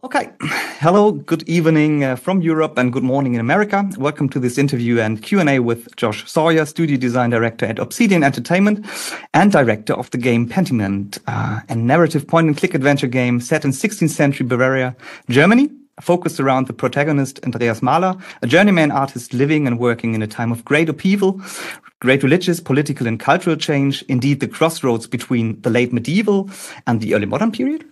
Okay, hello, good evening from Europe and good morning in America. Welcome to this interview and Q&A with Josh Sawyer, Studio Design Director at Obsidian Entertainment and Director of the game Pentiment, a narrative point-and-click adventure game set in 16th century Bavaria, Germany, focused around the protagonist Andreas Mahler, a journeyman artist living and working in a time of great upheaval, great religious, political and cultural change, indeed the crossroads between the late medieval and the early modern period.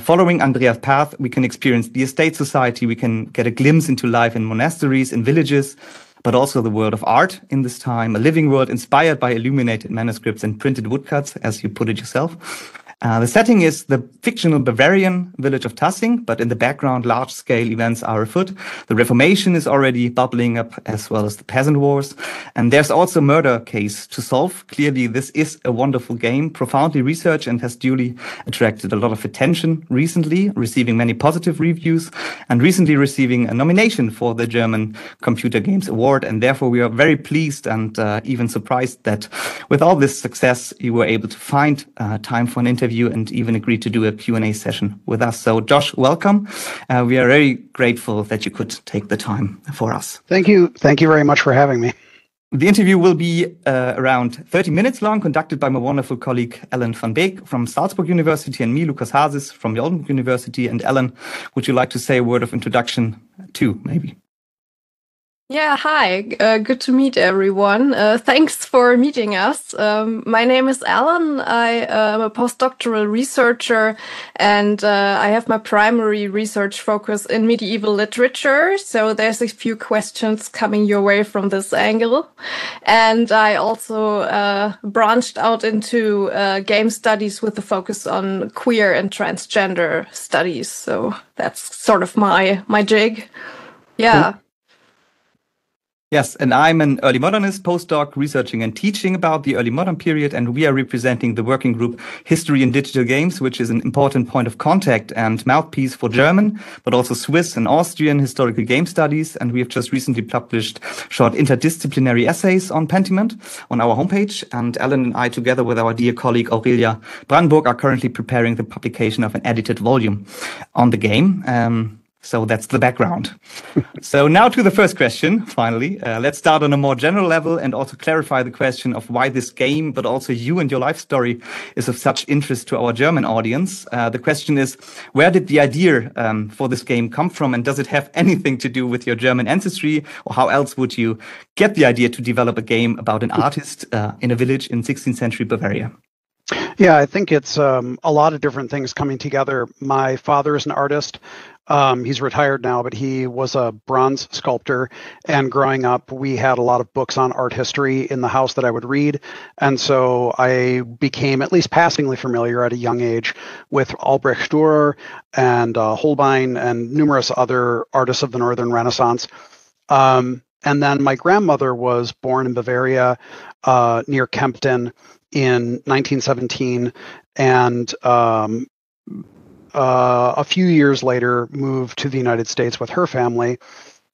Following Andreas' path, we can experience the estate society, we can get a glimpse into life in monasteries, in villages, but also the world of art in this time, a living world inspired by illuminated manuscripts and printed woodcuts, as you put it yourself. The setting is the fictional Bavarian village of Tassing, but in the background, large-scale events are afoot. The Reformation is already bubbling up, as well as the peasant wars. And there's also a murder case to solve. Clearly, this is a wonderful game, profoundly researched and has duly attracted a lot of attention recently, receiving many positive reviews and recently receiving a nomination for the German Computer Games Award. And therefore, we are very pleased and even surprised that with all this success, you were able to find time for an interview and even agreed to do a Q&A session with us. So Josh, welcome. We are very grateful that you could take the time for us. Thank you. Thank you very much for having me. The interview will be around 30 minutes long, conducted by my wonderful colleague Alan van Beek from Salzburg University and me, Lucas Haasis, from the Oldenburg University. And Alan, would you like to say a word of introduction too, maybe? Yeah, hi. Good to meet everyone. Thanks for meeting us. My name is Alan. I am a postdoctoral researcher and I have my primary research focus in medieval literature. So there's a few questions coming your way from this angle. And I also branched out into game studies with a focus on queer and transgender studies. So that's sort of my jig. Yeah. Cool. Yes, and I'm an early modernist postdoc researching and teaching about the early modern period, and we are representing the working group History in Digital Games, which is an important point of contact and mouthpiece for German, but also Swiss and Austrian historical game studies. And we have just recently published short interdisciplinary essays on Pentiment on our homepage. And Alan and I, together with our dear colleague Aurelia Brandenburg, are currently preparing the publication of an edited volume on the game. So that's the background. So now to the first question, finally. Let's start on a more general level and also clarify the question of why this game, but also you and your life story is of such interest to our German audience. The question is, where did the idea for this game come from? And does it have anything to do with your German ancestry? Or how else would you get the idea to develop a game about an artist in a village in 16th century Bavaria? Yeah, I think it's a lot of different things coming together. My father is an artist. He's retired now, but he was a bronze sculptor. And growing up, we had a lot of books on art history in the house that I would read. And so I became at least passingly familiar at a young age with Albrecht Dürer and Holbein and numerous other artists of the Northern Renaissance. And then my grandmother was born in Bavaria near Kempten in 1917, and a few years later moved to the United States with her family.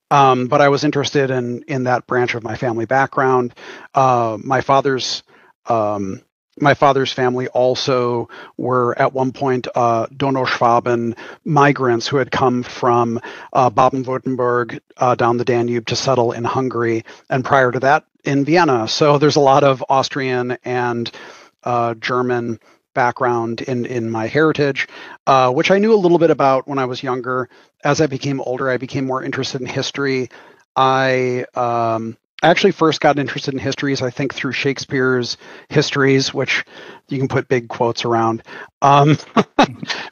But I was interested in that branch of my family background. My father's family also were at one point Donauschwaben migrants who had come from Baden-Württemberg down the Danube to settle in Hungary, and prior to that in Vienna. So there's a lot of Austrian and German background in my heritage, which I knew a little bit about when I was younger. As I became older, I became more interested in history. I actually first got interested in histories, I think, through Shakespeare's histories, which you can put big quotes around,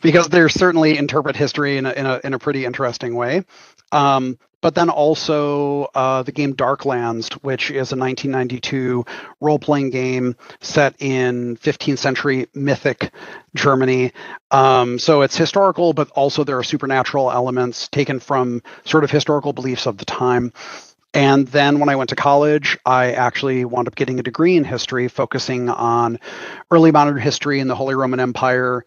because they certainly interpret history in a pretty interesting way. But then also the game Darklands, which is a 1992 role-playing game set in 15th century mythic Germany. So it's historical, but also there are supernatural elements taken from sort of historical beliefs of the time. And then when I went to college, I actually wound up getting a degree in history, focusing on early modern history in the Holy Roman Empire,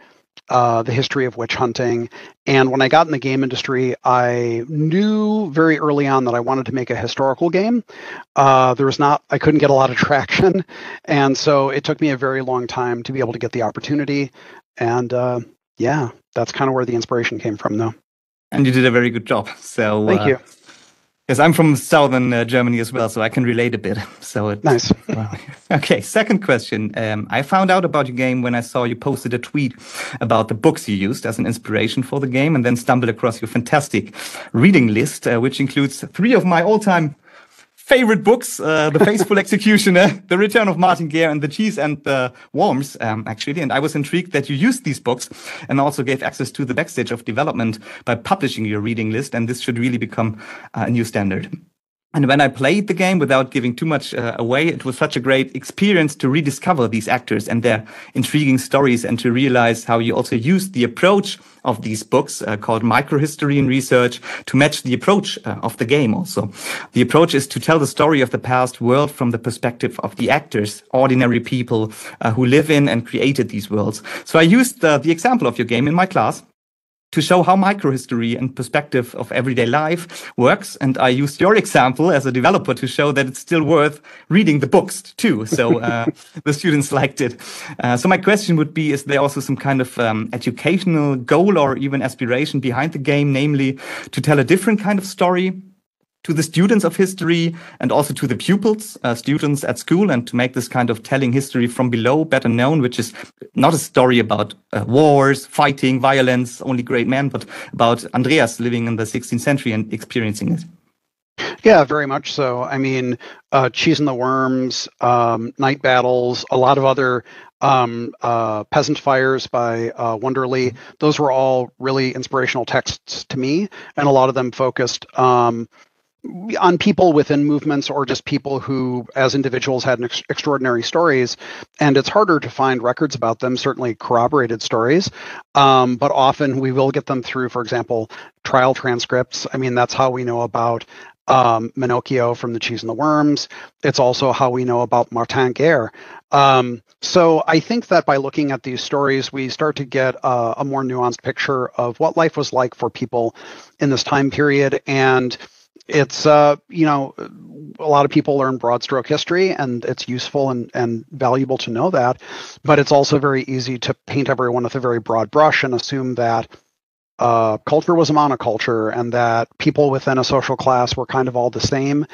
the history of witch hunting. And when I got in the game industry, I knew very early on that I wanted to make a historical game. I couldn't get a lot of traction. And so it took me a very long time to be able to get the opportunity. And yeah, that's kind of where the inspiration came from, though. And you did a very good job. So thank you. Yes, I'm from southern Germany as well, so I can relate a bit. So it's, nice. Well, okay, second question. I found out about your game when I saw you posted a tweet about the books you used as an inspiration for the game, and then stumbled across your fantastic reading list, which includes 3 of my all-time favorite books, The Faithful Executioner, The Return of Martin Guerre, and The Cheese and the Worms, actually. And I was intrigued that you used these books and also gave access to the backstage of development by publishing your reading list. And this should really become a new standard. And when I played the game, without giving too much away, it was such a great experience to rediscover these actors and their intriguing stories, and to realize how you also used the approach of these books called microhistory in research to match the approach of the game also. The approach is to tell the story of the past world from the perspective of the actors, ordinary people who live in and created these worlds. So I used the example of your game in my class to show how microhistory and perspective of everyday life works. And I used your example as a developer to show that it's still worth reading the books too. So the students liked it. So my question would be, is there also some kind of educational goal or even aspiration behind the game, namely to tell a different kind of story to the students of history and also to the pupils, students at school, and to make this kind of telling history from below better known, which is not a story about wars, fighting, violence, only great men, but about Andreas living in the 16th century and experiencing it. Yeah, very much so. I mean, Cheese and the Worms, Night Battles, a lot of other Peasant Fires by Wonderly. Those were all really inspirational texts to me, and a lot of them focused on people within movements or just people who, as individuals, had extraordinary stories. And it's harder to find records about them, certainly corroborated stories. But often we will get them through, for example, trial transcripts. I mean, that's how we know about Minocchio from The Cheese and the Worms. It's also how we know about Martin Guerre. So I think that by looking at these stories, we start to get a more nuanced picture of what life was like for people in this time period. And it's, you know, a lot of people learn broad stroke history, and it's useful and valuable to know that, but it's also very easy to paint everyone with a very broad brush and assume that culture was a monoculture and that people within a social class were kind of all the same.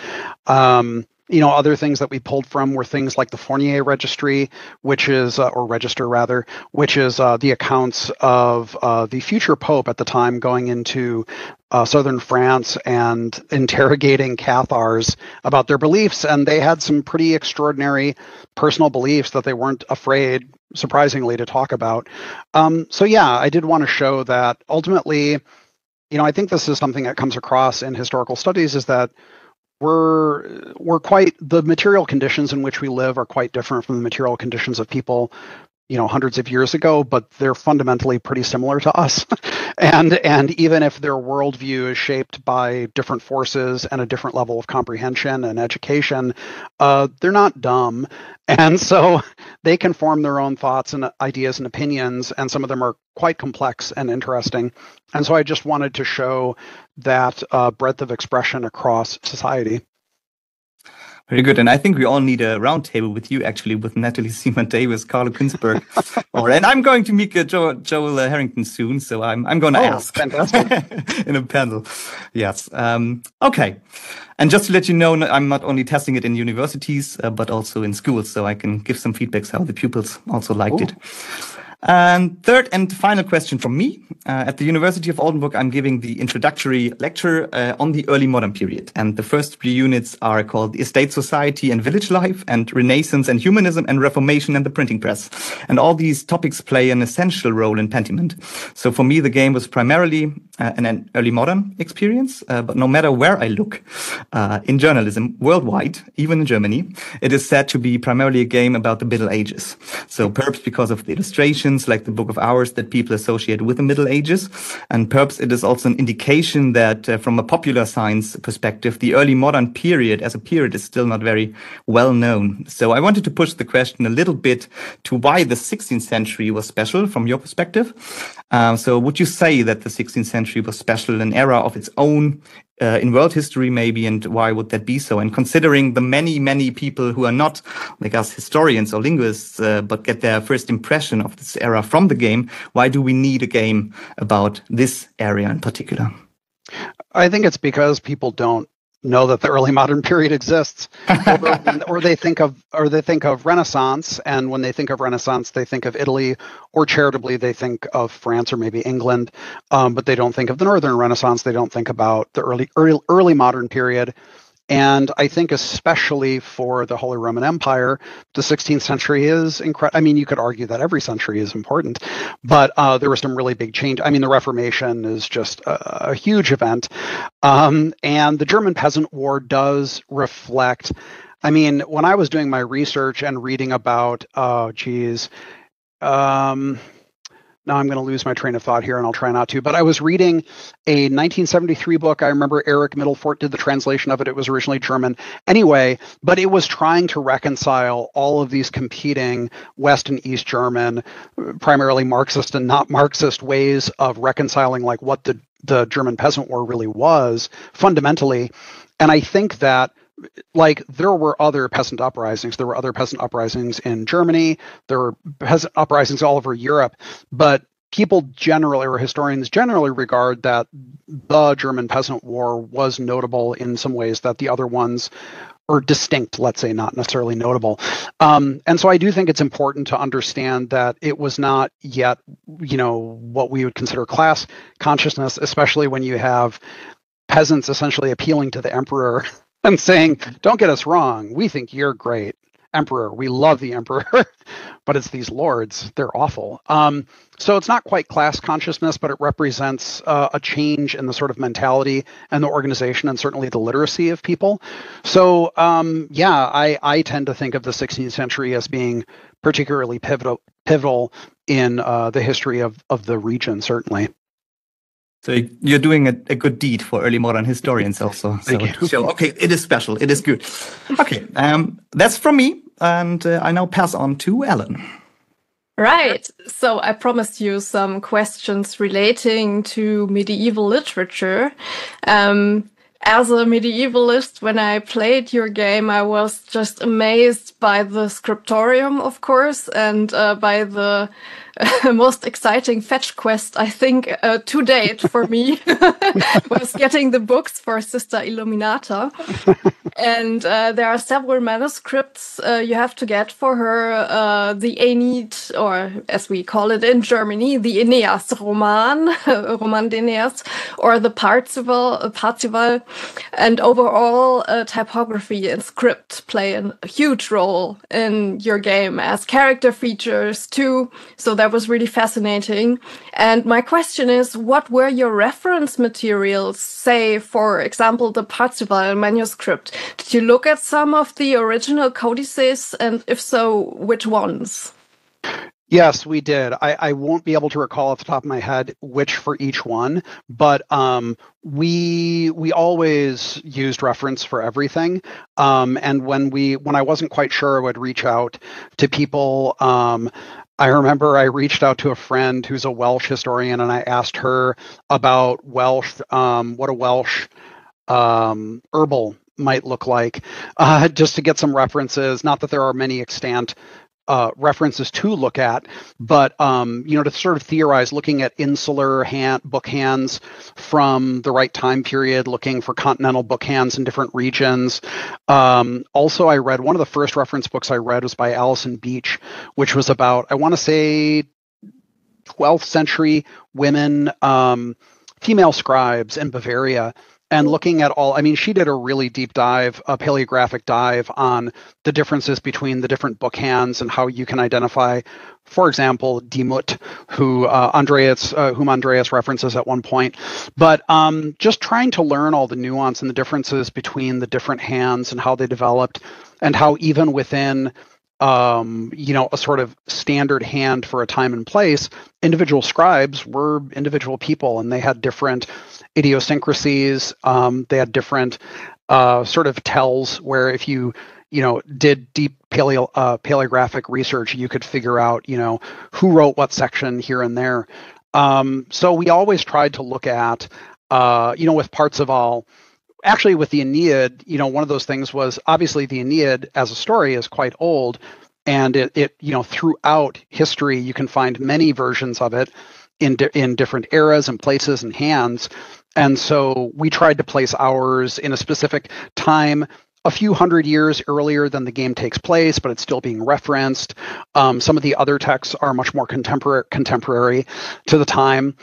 You know, other things that we pulled from were things like the Fournier Registry, which is, or Register rather, which is the accounts of the future Pope at the time going into southern France and interrogating Cathars about their beliefs. And they had some pretty extraordinary personal beliefs that they weren't afraid, surprisingly, to talk about. So yeah, I did want to show that ultimately, you know, I think this is something that comes across in historical studies, is that we're quite, the material conditions in which we live are quite different from the material conditions of people, you know, hundreds of years ago, but they're fundamentally pretty similar to us. And even if their worldview is shaped by different forces and a different level of comprehension and education, they're not dumb. And so they can form their own thoughts and ideas and opinions, and some of them are quite complex and interesting. And so I just wanted to show that breadth of expression across society. Very good. And I think we all need a roundtable with you, actually, with Natalie Seaman-Davis, Carlo Kunzberg. And I'm going to meet Joel Harrington soon, so I'm going to ask in a panel. Yes. Okay. And just to let you know, I'm not only testing it in universities, but also in schools, so I can give some feedbacks how the pupils also liked it. And third and final question from me. At the University of Oldenburg, I'm giving the introductory lecture on the early modern period. And the first 3 units are called Estate Society and Village Life, and Renaissance and Humanism, and Reformation and the Printing Press. And all these topics play an essential role in Pentiment. So for me, the game was primarily an early modern experience. But no matter where I look in journalism worldwide, even in Germany, it is said to be primarily a game about the Middle Ages. So perhaps because of the illustrations, like the Book of Hours, that people associate with the Middle Ages. And perhaps it is also an indication that from a popular science perspective, the early modern period as a period is still not very well known. So I wanted to push the question a little bit to why the 16th century was special from your perspective. So would you say that the 16th century was special, an era of its own in world history maybe, and why would that be so? And considering the many people who are not like us historians or linguists, but get their first impression of this era from the game, why do we need a game about this area in particular? I think it's because people don't know that the early modern period exists, or they think of Renaissance, and when they think of Renaissance, they think of Italy, or charitably they think of France or maybe England, but they don't think of the Northern Renaissance. They don't think about the early modern period. And I think especially for the Holy Roman Empire, the 16th century is incredible. I mean, you could argue that every century is important, but there was some really big change. I mean, the Reformation is just a huge event. And the German Peasant War does reflect, I mean, when I was doing my research and reading about, now I'm going to lose my train of thought here, and I'll try not to. But I was reading a 1973 book. I remember Eric Middelfort did the translation of it. It was originally German. Anyway, but it was trying to reconcile all of these competing West and East German, primarily Marxist and not Marxist ways of reconciling like what the German Peasant War really was fundamentally. And I think that like there were other peasant uprisings. There were other peasant uprisings in Germany. There were peasant uprisings all over Europe. But people generally, or historians generally, regard that the German Peasant War was notable in some ways that the other ones are distinct, let's say, not necessarily notable. And so I do think it's important to understand that it was not yet, what we would consider class consciousness, especially when you have peasants essentially appealing to the emperor and saying, don't get us wrong, we think you're great, emperor. We love the emperor, but it's these lords. They're awful. So it's not quite class consciousness, but it represents a change in the sort of mentality and the organization and certainly the literacy of people. So I tend to think of the 16th century as being particularly pivotal in the history of the region, certainly. So you're doing a good deed for early modern historians also. So okay, it is special. It is good. Okay, that's from me. And I now pass on to Ellen. Right. So I promised you some questions relating to medieval literature. As a medievalist, when I played your game, I was just amazed by the scriptorium, of course, and by the most exciting fetch quest, I think, to date for me was getting the books for Sister Illuminata. And there are several manuscripts you have to get for her, the Aeneid, or as we call it in Germany, the Aeneas Roman, Roman d'Aeneas, or the Parzival, and overall typography and script play a huge role in your game as character features too. So that was really fascinating. And my question is, what were your reference materials, say, for example, the Parzival manuscript? Did you look at some of the original codices, and if so, which ones? Yes, we did. I won't be able to recall off the top of my head which for each one, but we always used reference for everything. And when I wasn't quite sure, I would reach out to people. I remember I reached out to a friend who's a Welsh historian, and I asked her about Welsh, what a Welsh herbal might look like, just to get some references. Not that there are many extant references to look at, but to sort of theorize, looking at insular book hands from the right time period, looking for continental book hands in different regions. Also, I read one of the first reference books I read was by Alison Beach, which was about, I want to say, 12th century women, female scribes in Bavaria. And looking at she did a really deep dive, a paleographic dive on the differences between the different book hands and how you can identify, for example, Dimut, whom Andreas references at one point. But just trying to learn all the nuance and the differences between the different hands and how they developed, and how even within a sort of standard hand for a time and place, individual scribes were individual people, and they had different idiosyncrasies. They had different sort of tells where if you did deep paleographic research, you could figure out, who wrote what section here and there. So we always tried to look at, with Parzival. Actually, with the Aeneid, one of those things was obviously the Aeneid as a story is quite old, and it throughout history you can find many versions of it in different eras and places and hands. And so we tried to place ours in a specific time, a few hundred years earlier than the game takes place, but it's still being referenced. Some of the other texts are much more contemporary to the time.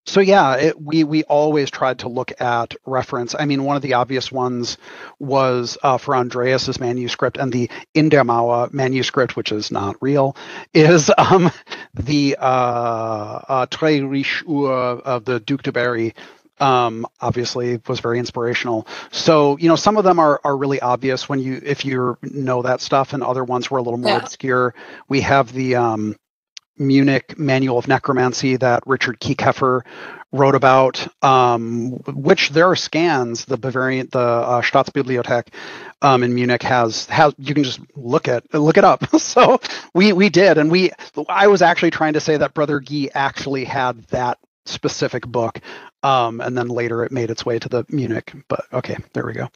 So yeah, we always tried to look at reference. I mean, one of the obvious ones was for Andreas's manuscript, and the In der Mauer manuscript, which is not real, is the Très riche Uhr of the Duc de Berry. Obviously was very inspirational. So, you know, some of them are really obvious if you know that stuff, and other ones were a little more obscure. We have the Munich Manual of Necromancy that Richard Kiekeffer wrote about, which there are scans. The Staatsbibliothek in Munich has you can just look it up. So we did, and I was actually trying to say that Brother Guy actually had that specific book, and then later it made its way to the Munich. But okay, there we go.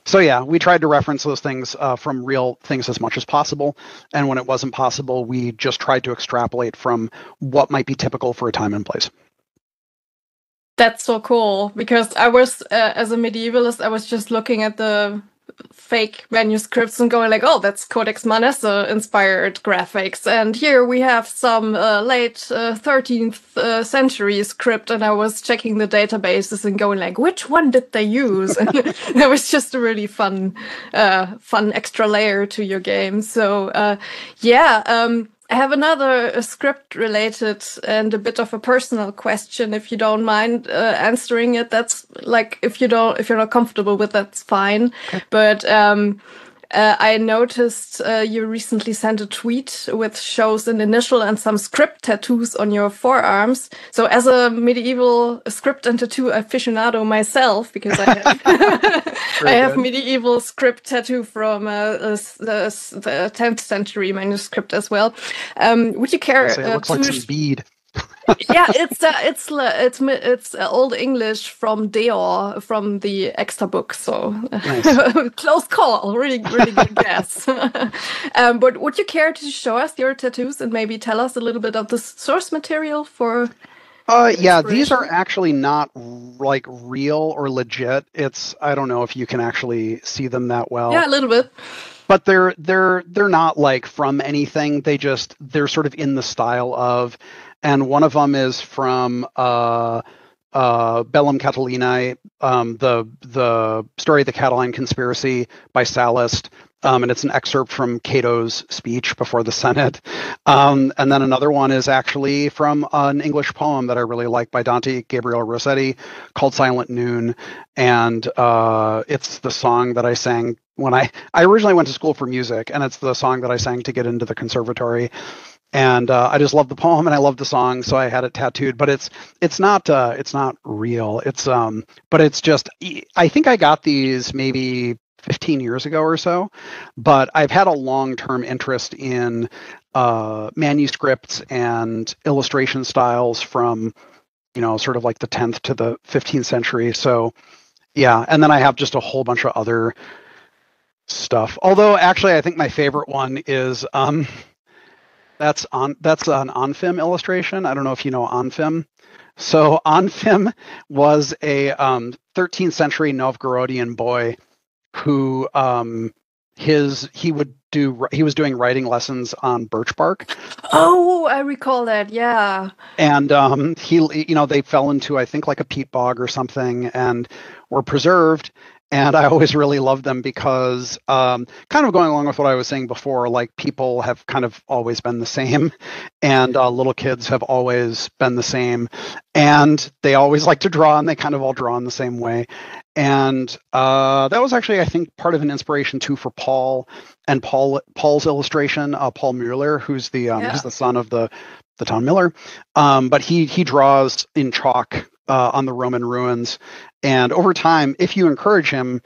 So yeah, we tried to reference those things from real things as much as possible. And when it wasn't possible, we just tried to extrapolate from what might be typical for a time and place. That's so cool, because I was, as a medievalist, I was just looking at the fake manuscripts and going like, oh, that's Codex Manesse inspired graphics, and here we have some late 13th century script, and I was checking the databases and going like, which one did they use? And that was just a really fun extra layer to your game. So I have another script related and a bit of a personal question, if you don't mind answering it. That's like, if you're not comfortable with, that's fine. Okay. But I noticed you recently sent a tweet with shows an initial and some script tattoos on your forearms. So as a medieval script and tattoo aficionado myself, because I have medieval script tattoo from the 10th century manuscript as well. Would you care? It looks like some bead. Yeah, it's Old English from Deor, from the extra book. So nice. Close call, really good guess. But would you care to show us your tattoos and maybe tell us a little bit of the source material for? Yeah, these are actually not like real or legit. I don't know if you can actually see them that well. Yeah, a little bit. But they're not like from anything. They're sort of in the style of. And one of them is from Bellum Catilinae, the story of the Catiline conspiracy by Sallust, and it's an excerpt from Cato's speech before the Senate. And then another one is actually from an English poem that I really like by Dante Gabriel Rossetti called Silent Noon, and it's the song that I sang when I originally went to school for music, and it's the song that I sang to get into the conservatory. And I just love the poem and I love the song, so I had it tattooed. But it's not real. But it's just, I think I got these maybe 15 years ago or so. But I've had a long-term interest in manuscripts and illustration styles from, sort of like the 10th to the 15th century. So yeah, and then I have just a whole bunch of other stuff. Although actually, I think my favorite one is. That's an Anfim illustration. I don't know if you know Anfim. So Anfim was a 13th century Novgorodian boy who he was doing writing lessons on birch bark. Oh, I recall that. Yeah. And they fell into, I think, like a peat bog or something, and were preserved. And I always really loved them because, kind of going along with what I was saying before, like people have kind of always been the same, and little kids have always been the same, and they always like to draw, and they kind of all draw in the same way. And that was actually, I think, part of an inspiration too for Paul and Paul's illustration. Paul Mueller, who's he's the son of the town miller, but he draws in chalk on the Roman ruins. And over time, if you encourage him,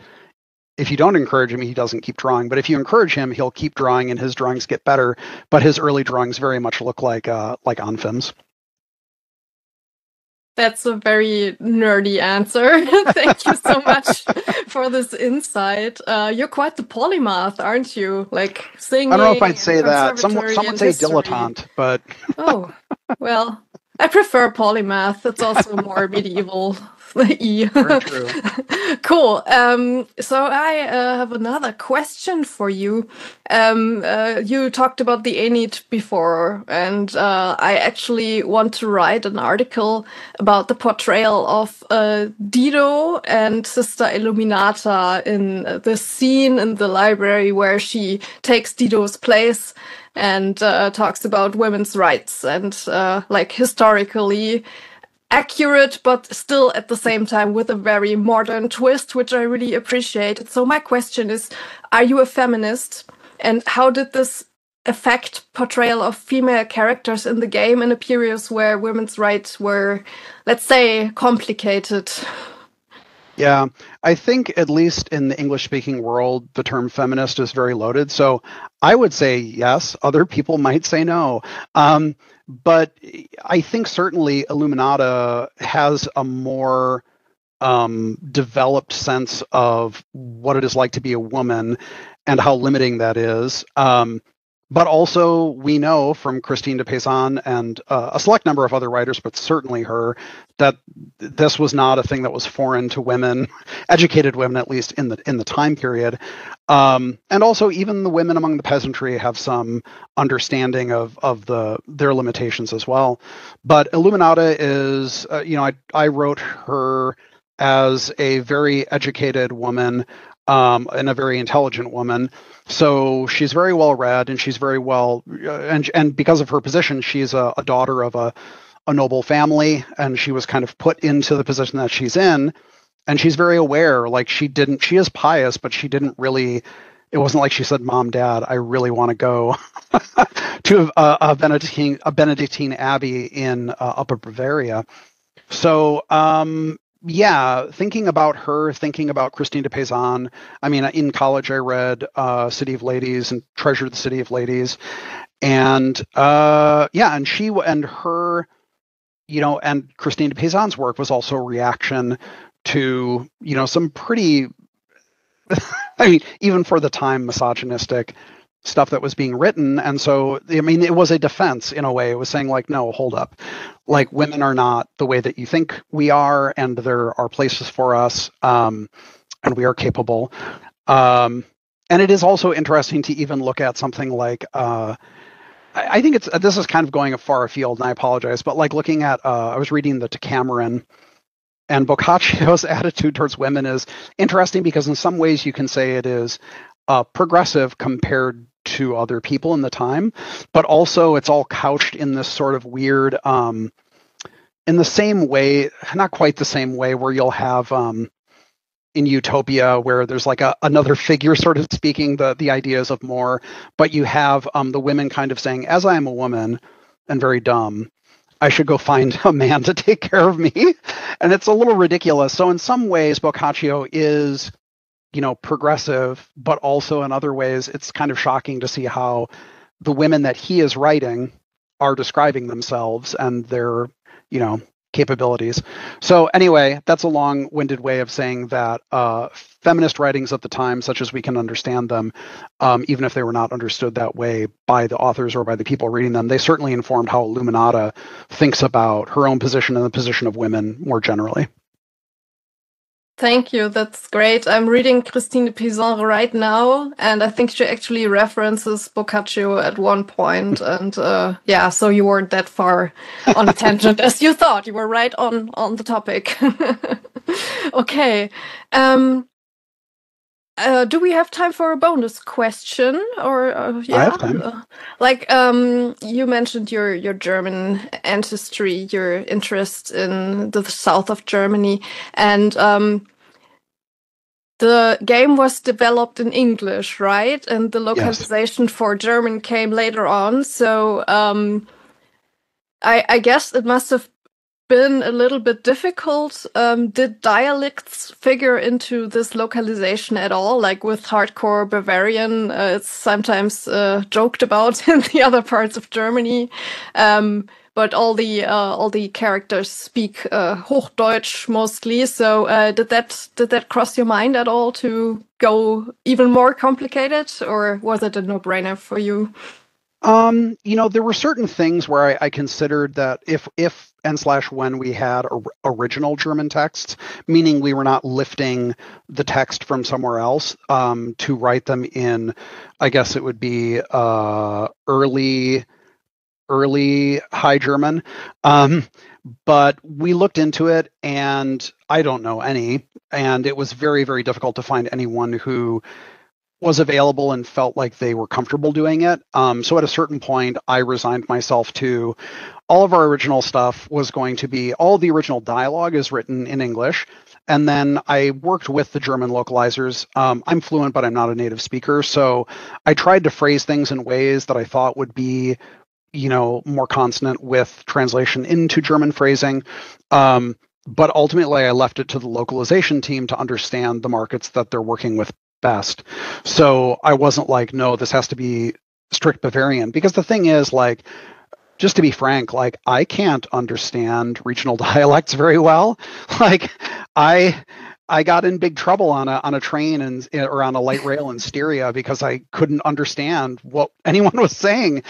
if you don't encourage him, he doesn't keep drawing. But if you encourage him, he'll keep drawing, and his drawings get better. But his early drawings very much look like Anfim's. That's a very nerdy answer. Thank you so much for this insight. You're quite the polymath, aren't you? Like singing. I don't know if I'd say that. Someone would say dilettante, but. Oh, well. I prefer polymath. It's also more medieval. E. Very true. Cool. So I have another question for you. You talked about the Aeneid before, and I actually want to write an article about the portrayal of Dido and Sister Illuminata in the scene in the library where she takes Dido's place and talks about women's rights and like historically accurate, but still at the same time with a very modern twist, which I really appreciated. So my question is, are you a feminist? And how did this affect portrayal of female characters in the game in a period where women's rights were, let's say, complicated? Yeah, I think at least in the English-speaking world, the term feminist is very loaded. So I would say yes. Other people might say no. But I think certainly Illuminata has a more developed sense of what it is like to be a woman and how limiting that is. But also, we know from Christine de Pizan and a select number of other writers, but certainly her, that this was not a thing that was foreign to women, educated women at least in the time period. And also, even the women among the peasantry have some understanding of their limitations as well. But Illuminata is, I wrote her as a very educated woman and a very intelligent woman. So she's very well read, and she's very well, and because of her position, she's a daughter of a noble family, and she was kind of put into the position that she's in, and she's very aware. Like she is pious, but she didn't really. It wasn't like she said, "Mom, Dad, I really want to go to a Benedictine abbey in Upper Bavaria." So. Yeah, thinking about her, thinking about Christine de Pizan. I mean, in college, I read City of Ladies and treasured the City of Ladies, and and she and her, and Christine de Pizan's work was also a reaction to some pretty, I mean, even for the time, misogynistic stuff that was being written. And so, I mean, it was a defense in a way. It was saying like, no, hold up. Like women are not the way that you think we are, and there are places for us, and we are capable. And it is also interesting to even look at something like, I think this is kind of going far afield, and I apologize, but like looking at, I was reading the Decameron, and Boccaccio's attitude towards women is interesting because in some ways you can say it is progressive compared to other people in the time, but also it's all couched in this sort of weird, in the same way, not quite the same way, where you'll have in Utopia where there's like another figure sort of speaking the ideas of more, but you have the women kind of saying, as I am a woman and very dumb, I should go find a man to take care of me. And it's a little ridiculous. So in some ways, Boccaccio is progressive, but also in other ways, it's kind of shocking to see how the women that he is writing are describing themselves and their, capabilities. So anyway, that's a long-winded way of saying that feminist writings at the time, such as we can understand them, even if they were not understood that way by the authors or by the people reading them, they certainly informed how Illuminata thinks about her own position and the position of women more generally. Thank you. That's great. I'm reading Christine de Pizan right now, and I think she actually references Boccaccio at one point. And so you weren't that far on a tangent as you thought. You were right on the topic. Okay. Do we have time for a bonus question? Or I have time. You mentioned your German ancestry, your interest in the south of Germany, and the game was developed in English, right? And the localization for German came later on. So I guess it must have been a little bit difficult. Did dialects figure into this localization at all? Like with hardcore Bavarian, it's sometimes joked about in the other parts of Germany. But all the characters speak Hochdeutsch mostly. So did that cross your mind at all to go even more complicated, or was it a no-brainer for you? There were certain things where I considered that if and/when we had original German texts, meaning we were not lifting the text from somewhere else to write them in, I guess it would be early High German. But we looked into it, and I don't know any, and it was very, very difficult to find anyone who was available and felt like they were comfortable doing it. So at a certain point, I resigned myself to all of our original stuff was going to be, all the original dialogue is written in English. And then I worked with the German localizers. I'm fluent, but I'm not a native speaker. So I tried to phrase things in ways that I thought would be, more consonant with translation into German phrasing. But ultimately, I left it to the localization team to understand the markets that they're working with best. So I wasn't like, no, this has to be strict Bavarian, because the thing is, like, just to be frank, like, I can't understand regional dialects very well. Like, I got in big trouble on a train or on a light rail in Styria because I couldn't understand what anyone was saying.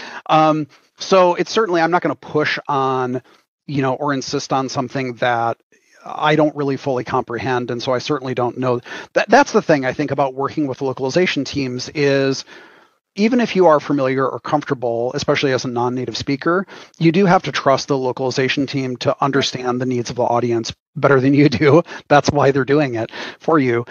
So it's certainly, I'm not going to push on, or insist on something that I don't really fully comprehend. And so I certainly don't know. That's the thing I think about working with localization teams is, even if you are familiar or comfortable, especially as a non-native speaker, you do have to trust the localization team to understand the needs of the audience better than you do. That's why they're doing it for you.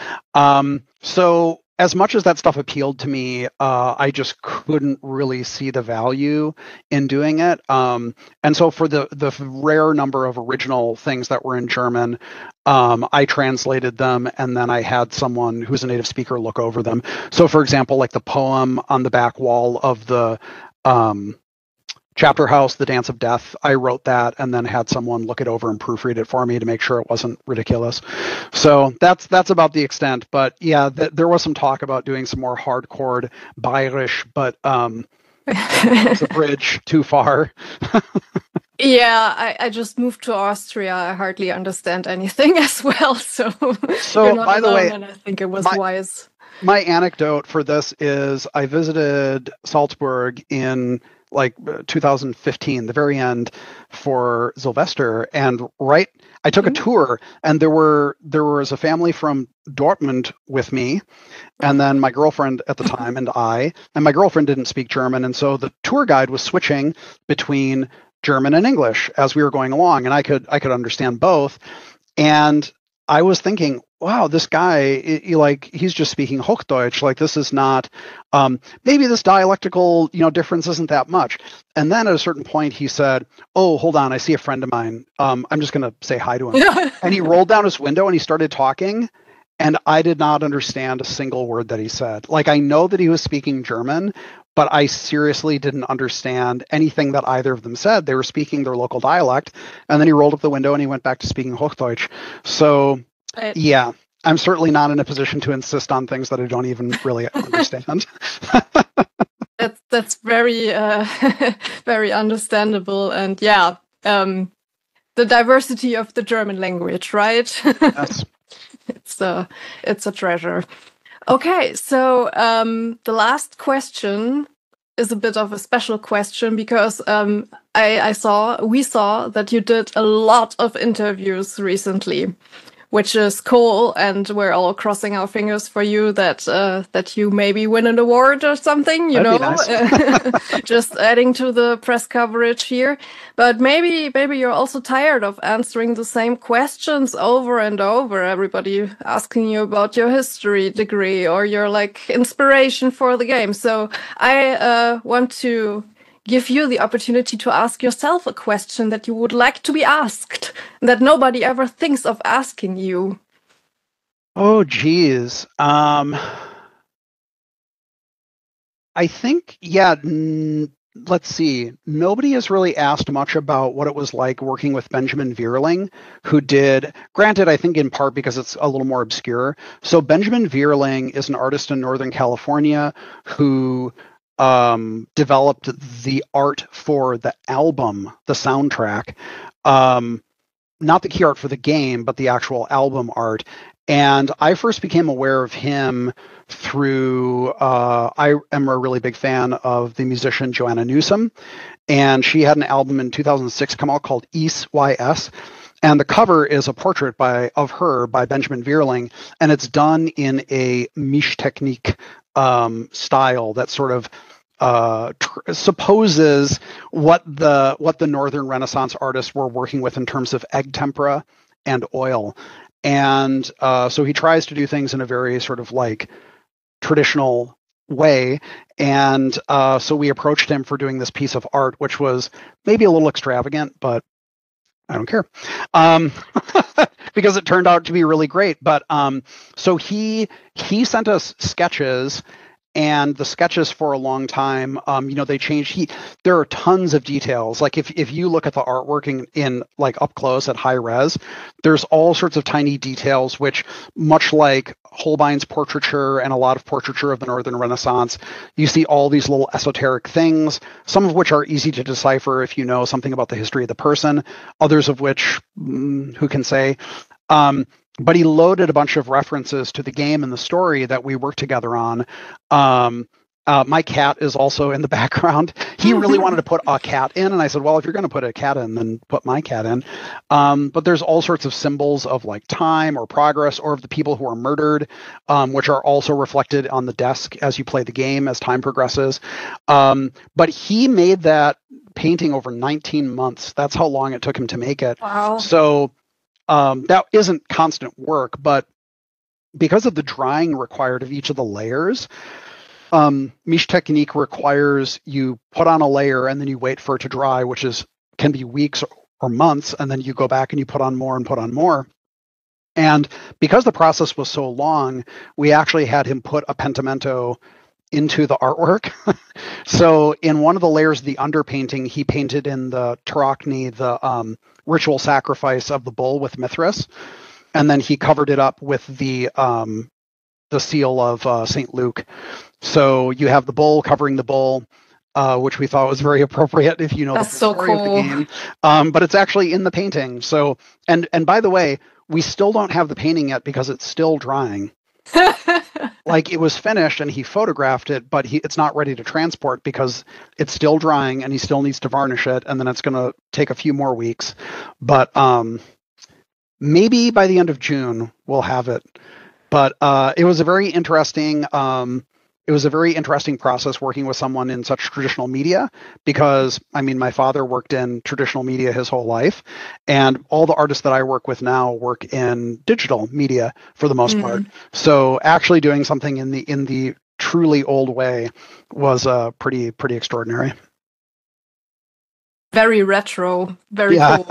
So as much as that stuff appealed to me, I just couldn't really see the value in doing it. And so for the rare number of original things that were in German, I translated them, and then I had someone who's a native speaker look over them. So for example, like the poem on the back wall of the chapter house, The Dance of Death, I wrote that and then had someone look it over and proofread it for me to make sure it wasn't ridiculous. So that's about the extent. But yeah, there was some talk about doing some more hardcore Bayerisch, but it's a bridge too far. Yeah, I just moved to Austria. I hardly understand anything as well. So you're not by the alone, way, and I think it was wise. My anecdote for this is I visited Salzburg in like 2015, the very end, for Sylvester, and I took a tour, and there was a family from Dortmund with me, and then my girlfriend at the time and my girlfriend didn't speak German, and so the tour guide was switching between German and English as we were going along, and I could understand both, and I was thinking, wow, this guy, he's just speaking Hochdeutsch. Like, this is not, maybe this dialectical, difference isn't that much. And then at a certain point, he said, oh, hold on, I see a friend of mine. I'm just going to say hi to him. And he rolled down his window and he started talking. And I did not understand a single word that he said. Like, I know that he was speaking German, but I seriously didn't understand anything that either of them said. They were speaking their local dialect, and then he rolled up the window and he went back to speaking Hochdeutsch. So, yeah, I'm certainly not in a position to insist on things that I don't even really understand. That's very very understandable, and yeah, the diversity of the German language, right? Yes. It's a treasure. Okay, so the last question is a bit of a special question because we saw that you did a lot of interviews recently, which is cool, and we're all crossing our fingers for you that you maybe win an award or something, That'd be nice. Just adding to the press coverage here. But maybe you're also tired of answering the same questions over and over. Everybody asking you about your history degree or your inspiration for the game. So I want to give you the opportunity to ask yourself a question that you would like to be asked, that nobody ever thinks of asking you. Oh, geez. I think, yeah, let's see. Nobody has really asked much about what it was like working with Benjamin Vierling, who did, granted, I think in part because it's a little more obscure. So Benjamin Vierling is an artist in Northern California who developed the art for the album, the soundtrack, not the key art for the game, but the actual album art. And I first became aware of him through, I am a really big fan of the musician Joanna Newsom, and she had an album in 2006 come out called YS. And the cover is a portrait of her by Benjamin Vierling, and it's done in a Mischtechnik style that sort of supposes what the Northern Renaissance artists were working with in terms of egg tempera and oil. And so he tries to do things in a very sort of like traditional way. And so we approached him for doing this piece of art, which was maybe a little extravagant, but I don't care, because it turned out to be really great. But so he sent us sketches, and the sketches for a long time, they changed. There are tons of details. Like if you look at the artwork in like up close at high res, there's all sorts of tiny details, which much like Holbein's portraiture and a lot of portraiture of the Northern Renaissance, you see all these little esoteric things, some of which are easy to decipher if you know something about the history of the person, others of which, who can say? But he loaded a bunch of references to the game and the story that we worked together on. My cat is also in the background. He really wanted to put a cat in, and I said, well, if you're going to put a cat in, then put my cat in. But there's all sorts of symbols of like time or progress or of the people who are murdered, which are also reflected on the desk as you play the game as time progresses. But he made that painting over 19 months. That's how long it took him to make it. Wow. So that isn't constant work, but because of the drying required of each of the layers, Mischtechnik requires you put on a layer and then you wait for it to dry, which can be weeks or months, and then you go back and you put on more and put on more. And because the process was so long, we actually had him put a pentimento into the artwork. So in one of the layers of the underpainting, he painted in the Taurocni, the ritual sacrifice of the bull with Mithras, and then he covered it up with the seal of St. Luke. So you have the bull covering the bull, which we thought was very appropriate if you know That's the so story cool. of the game. But it's actually in the painting. So and by the way, we still don't have the painting yet because it's still drying. Like it was finished and he photographed it, but it's not ready to transport because it's still drying and he still needs to varnish it, and then it's going to take a few more weeks. But maybe by the end of June we'll have it. But it was a very interesting process working with someone in such traditional media, because I mean, my father worked in traditional media his whole life, and all the artists that I work with now work in digital media for the most part. So actually doing something in the truly old way was pretty extraordinary. Very retro, very cool.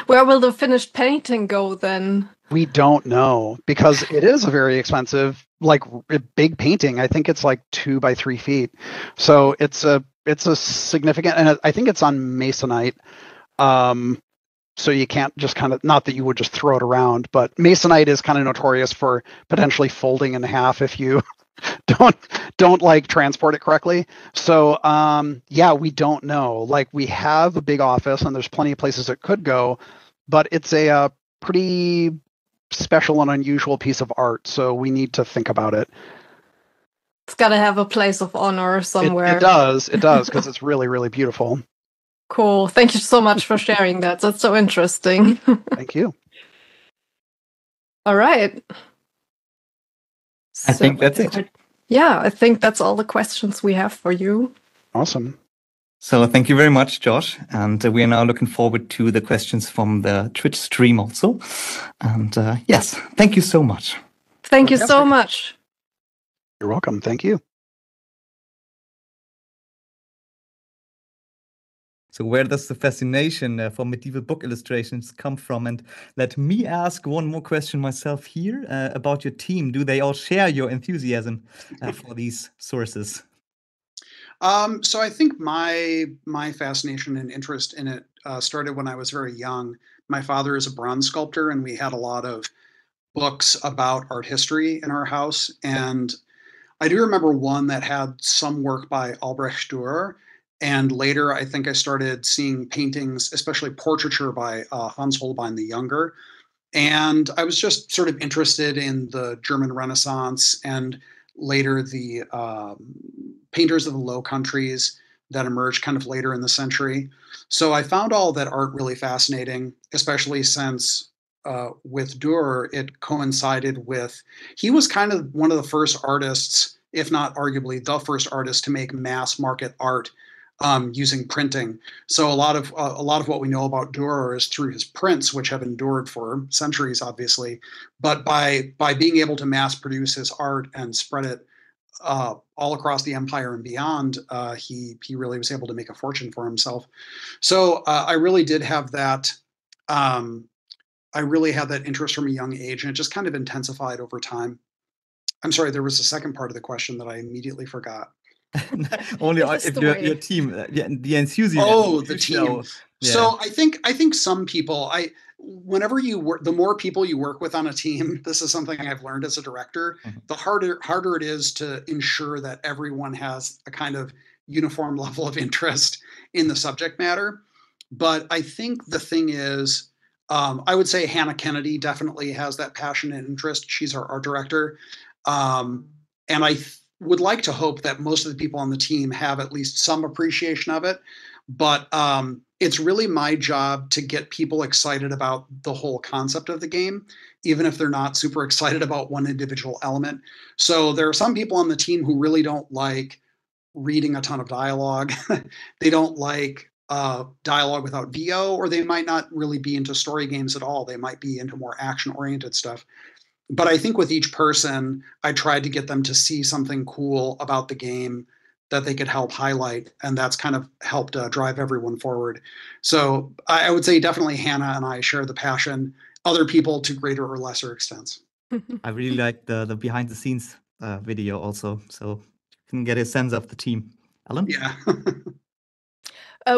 Where will the finished painting go then? We don't know, because it is a very expensive, like big painting. I think it's like 2 by 3 feet. So it's a significant, and I think it's on masonite. So you can't just kind of, not that you would just throw it around, but masonite is kind of notorious for potentially folding in half if you don't like transport it correctly. So we don't know. Like, we have a big office and there's plenty of places it could go, but it's a pretty special and unusual piece of art, so we need to think about it. It's got to have a place of honor somewhere. It does, because it's really, really beautiful. Cool. Thank you so much for sharing that. That's so interesting. Thank you. All right. I think that's it. Yeah, I think that's all the questions we have for you. Awesome. So thank you very much, Josh. And we are now looking forward to the questions from the Twitch stream also. And yes, thank you so much. Thank you so much. You're welcome. Thank you. So where does the fascination for medieval book illustrations come from? And let me ask one more question myself here about your team. Do they all share your enthusiasm for these sources? So I think my fascination and interest in it started when I was very young. My father is a bronze sculptor, and we had a lot of books about art history in our house. And I do remember one that had some work by Albrecht Dürer. And later, I think I started seeing paintings, especially portraiture by Hans Holbein the Younger. And I was just sort of interested in the German Renaissance and later the painters of the Low Countries that emerged kind of later in the century. So I found all that art really fascinating, especially since with Dürer, it coincided with, he was kind of one of the first artists, if not arguably the first artist, to make mass market art using printing. So a lot of what we know about Dürer is through his prints, which have endured for centuries, obviously. But by being able to mass produce his art and spread it all across the empire and beyond, he really was able to make a fortune for himself. So I really did have that. I really had that interest from a young age, and it just kind of intensified over time. I'm sorry, there was a second part of the question that I immediately forgot. Only if your team, the enthusiasm. Oh, the team. Yeah. So I think some people, whenever you work, the more people you work with on a team, this is something I've learned as a director, the harder it is to ensure that everyone has a kind of uniform level of interest in the subject matter. But I think the thing is, I would say Hannah Kennedy definitely has that passion and interest. She's our art director. And I would like to hope that most of the people on the team have at least some appreciation of it. But it's really my job to get people excited about the whole concept of the game, even if they're not super excited about one individual element. So there are some people on the team who really don't like reading a ton of dialogue. They don't like dialogue without VO, or they might not really be into story games at all. They might be into more action-oriented stuff. But I think with each person, I tried to get them to see something cool about the game that they could help highlight, and that's kind of helped drive everyone forward. So I would say definitely Hannah and I share the passion, other people to greater or lesser extents. I really like the behind the scenes video also, so you can get a sense of the team. Alan? Yeah.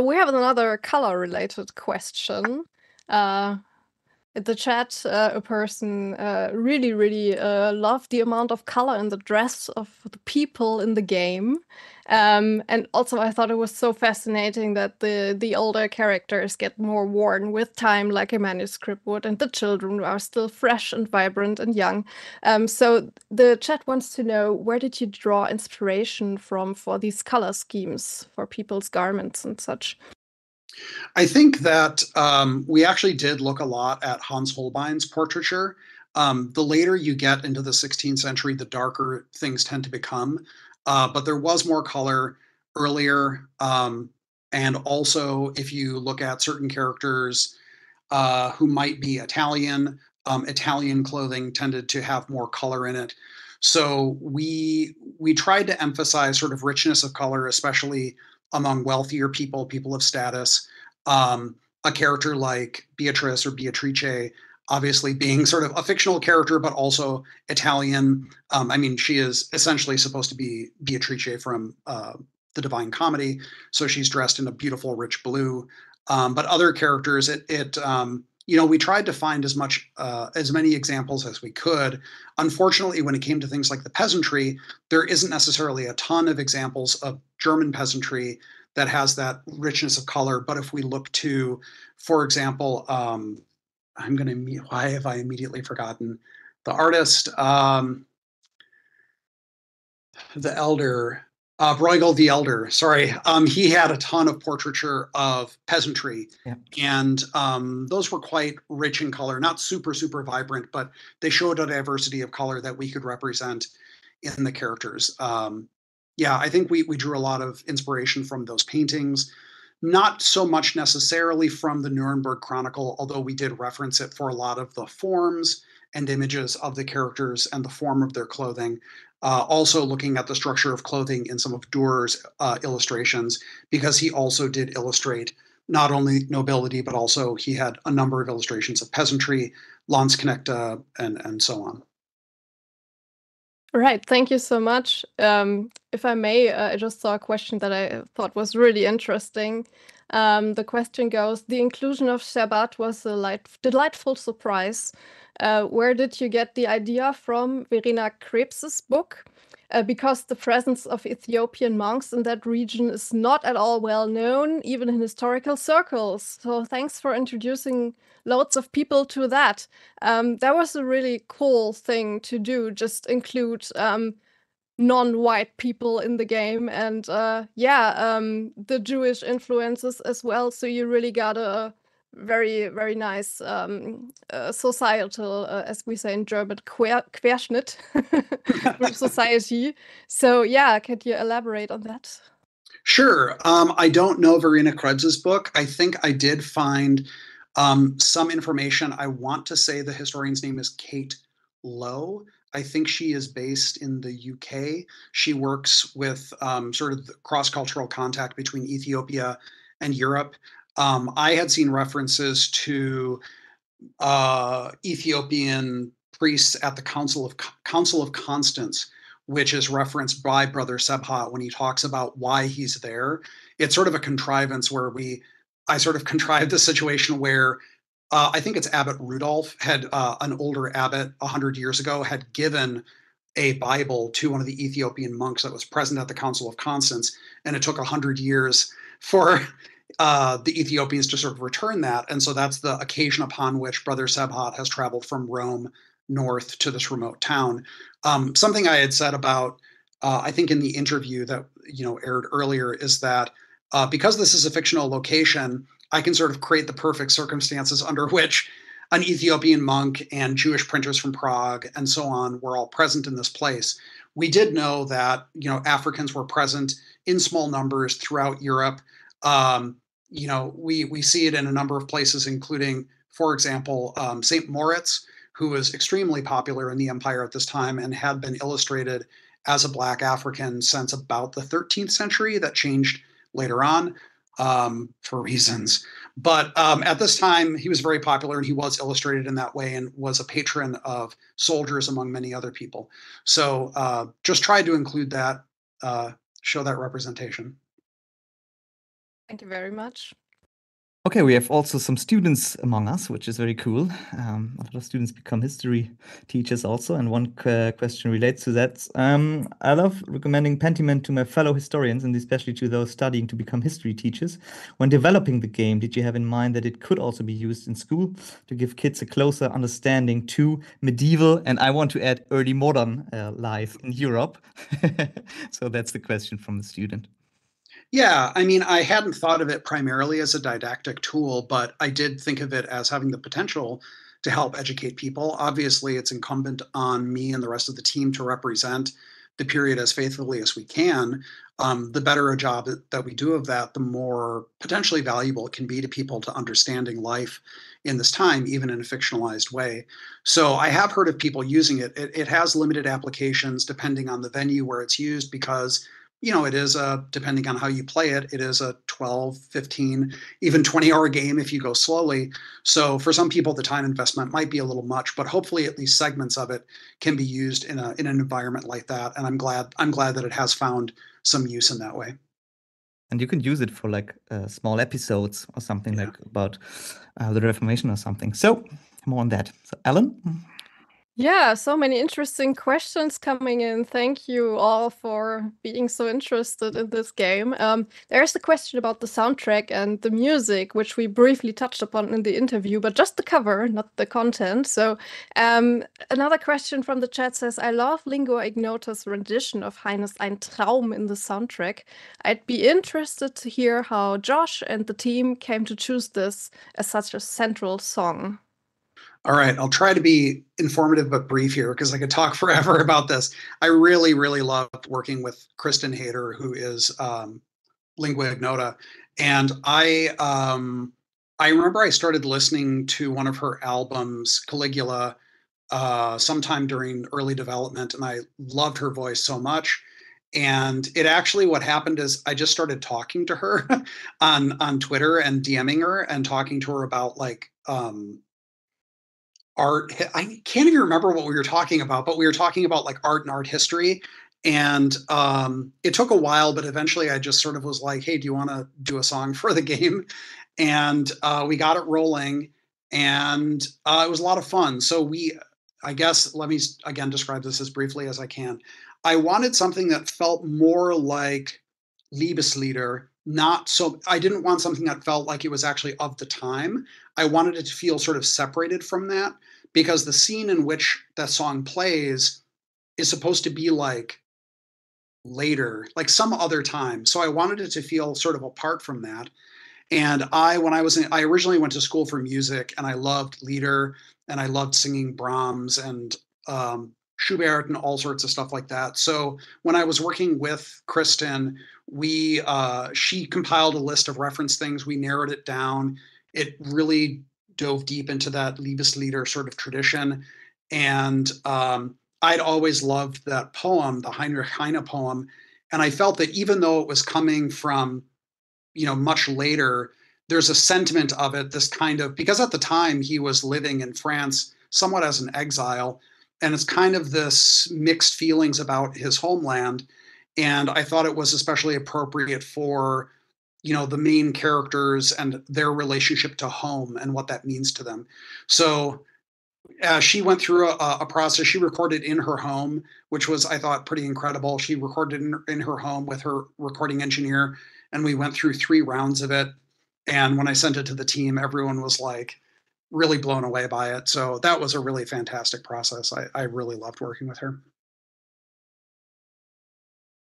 We have another color-related question. In the chat, a person really loved the amount of color in the dress of the people in the game. And also I thought it was so fascinating that the older characters get more worn with time, like a manuscript would, and the children are still fresh and vibrant and young. So the chat wants to know, where did you draw inspiration from for these color schemes for people's garments and such? I think that we actually did look a lot at Hans Holbein's portraiture. The later you get into the 16th century, the darker things tend to become. But there was more color earlier. And also, if you look at certain characters who might be Italian, Italian clothing tended to have more color in it. So we tried to emphasize sort of richness of color, especially among wealthier people, people of status. A character like Beatrice or Beatrice, obviously being sort of a fictional character, but also Italian. I mean, she is essentially supposed to be Beatrice from the Divine Comedy, so she's dressed in a beautiful, rich blue. But other characters, we tried to find as many examples as we could. Unfortunately, when it came to things like the peasantry, there isn't necessarily a ton of examples of German peasantry that has that richness of color. But if we look to, for example, why have I immediately forgotten the artist? The Elder, Bruegel the Elder, sorry. He had a ton of portraiture of peasantry. Yeah. And those were quite rich in color, not super, super vibrant, but they showed a diversity of color that we could represent in the characters. Yeah, I think we drew a lot of inspiration from those paintings, not so much necessarily from the Nuremberg Chronicle, although we did reference it for a lot of the forms and images of the characters and the form of their clothing. Also looking at the structure of clothing in some of Dürer's illustrations, because he also did illustrate not only nobility, but also he had a number of illustrations of peasantry, Landsknechte, and so on. Right, thank you so much. If I may, I just saw a question that I thought was really interesting. The question goes, the inclusion of Shabbat was a delightful surprise. Where did you get the idea from? Verena Krebs's book. because the presence of Ethiopian monks in that region is not at all well known, even in historical circles. So thanks for introducing loads of people to that. That was a really cool thing to do, just include non-white people in the game, and the Jewish influences as well. So you really got a very, very nice societal, as we say in German, Querschnitt with society. So yeah, could you elaborate on that? Sure. I don't know Verena Krebs's book. I think I did find some information. I want to say the historian's name is Kate Lowe. I think she is based in the UK. She works with sort of the cross-cultural contact between Ethiopia and Europe. I had seen references to Ethiopian priests at the Council of Constance, which is referenced by Brother Sebhat when he talks about why he's there. It's sort of a contrivance where I sort of contrived the situation where I think it's Abbot Rudolph had an older abbot 100 years ago had given a Bible to one of the Ethiopian monks that was present at the Council of Constance, and it took 100 years for the Ethiopians to sort of return that. And so that's the occasion upon which Brother Sebhat has traveled from Rome north to this remote town. Something I had said about, I think in the interview that aired earlier, is that because this is a fictional location, I can sort of create the perfect circumstances under which an Ethiopian monk and Jewish printers from Prague and so on were all present in this place. We did know that Africans were present in small numbers throughout Europe. We see it in a number of places, including, for example, St. Moritz, who was extremely popular in the empire at this time and had been illustrated as a Black African since about the 13th century. That changed later on for reasons. But at this time, he was very popular, and he was illustrated in that way and was a patron of soldiers, among many other people. So just tried to include that, show that representation. Thank you very much. Okay, we have also some students among us, which is very cool. A lot of students become history teachers also, and one question relates to that. I love recommending Pentiment to my fellow historians, and especially to those studying to become history teachers. When developing the game, did you have in mind that it could also be used in school to give kids a closer understanding to medieval, and I want to add early modern life in Europe? So that's the question from the student. Yeah, I mean, I hadn't thought of it primarily as a didactic tool, but I did think of it as having the potential to help educate people. Obviously, it's incumbent on me and the rest of the team to represent the period as faithfully as we can. The better a job that we do of that, the more potentially valuable it can be to people to understanding life in this time, even in a fictionalized way. So I have heard of people using it. It has limited applications depending on the venue where it's used, because it is depending on how you play it, it is a 12, 15, even 20-hour game if you go slowly. So for some people, the time investment might be a little much, but hopefully at least segments of it can be used in an environment like that. And I'm glad that it has found some use in that way. And you can use it for like small episodes or something, like about the Reformation or something. So more on that. So Alan? Yeah, so many interesting questions coming in. Thank you all for being so interested in this game. There's a question about the soundtrack and the music, which we briefly touched upon in the interview, but just the cover, not the content. So another question from the chat says, I love Lingua Ignota's rendition of Heines Ein Traum in the soundtrack. I'd be interested to hear how Josh and the team came to choose this as such a central song. All right, I'll try to be informative but brief here, because I could talk forever about this. I really, really loved working with Kristen Hayter, who is Lingua Ignota. And I remember I started listening to one of her albums, Caligula, sometime during early development, and I loved her voice so much. And it actually, what happened is I just started talking to her on Twitter and DMing her and talking to her about like art. I can't even remember what we were talking about, but we were talking about like art and art history. And it took a while, but eventually I just sort of was like, hey, do you want to do a song for the game? And we got it rolling, and it was a lot of fun. So I guess, let me again describe this as briefly as I can. I wanted something that felt more like Liebeslieder, not so, I didn't want something that felt like it was actually of the time. I wanted it to feel sort of separated from that, because the scene in which that song plays is supposed to be like later, like some other time. So I wanted it to feel sort of apart from that. And when I originally went to school for music, and I loved Lieder, and I loved singing Brahms and Schubert and all sorts of stuff like that. So when I was working with Kristen, she compiled a list of reference things. We narrowed it down. It really dove deep into that Liebeslieder sort of tradition. And I'd always loved that poem, the Heinrich Heine poem. And I felt that even though it was coming from, much later, there's a sentiment of it, this kind of, because at the time he was living in France somewhat as an exile, and it's kind of this mixed feelings about his homeland. And I thought it was especially appropriate for, the main characters and their relationship to home and what that means to them. So she went through a process. She recorded in her home, which was, I thought, pretty incredible. She recorded in her home with her recording engineer, and we went through 3 rounds of it. And when I sent it to the team, everyone was like really blown away by it. So that was a really fantastic process. I really loved working with her.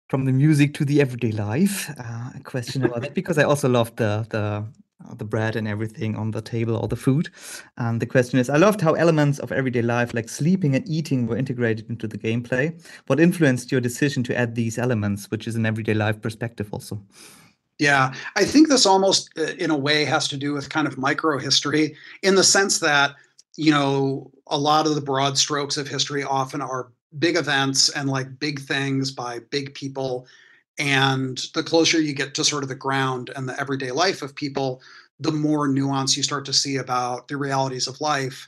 From the music to the everyday life, a question about that, because I also loved the bread and everything on the table, all the food. And the question is, I loved how elements of everyday life like sleeping and eating were integrated into the gameplay. What influenced your decision to add these elements, which is an everyday life perspective also? Yeah, I think this almost in a way has to do with kind of micro history, in the sense that, a lot of the broad strokes of history often are big events and like big things by big people. And the closer you get to sort of the ground and the everyday life of people, the more nuance you start to see about the realities of life.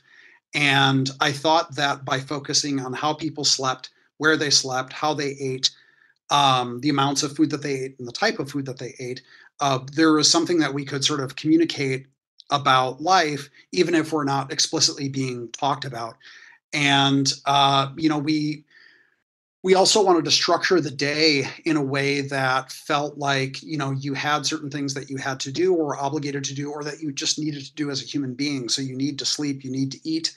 And I thought that by focusing on how people slept, where they slept, how they ate, the amounts of food that they ate and the type of food that they ate, there was something that we could sort of communicate about life, even if we're not explicitly being talked about. And, we also wanted to structure the day in a way that felt like, you had certain things that you had to do or were obligated to do, or that you just needed to do as a human being. So you need to sleep, you need to eat.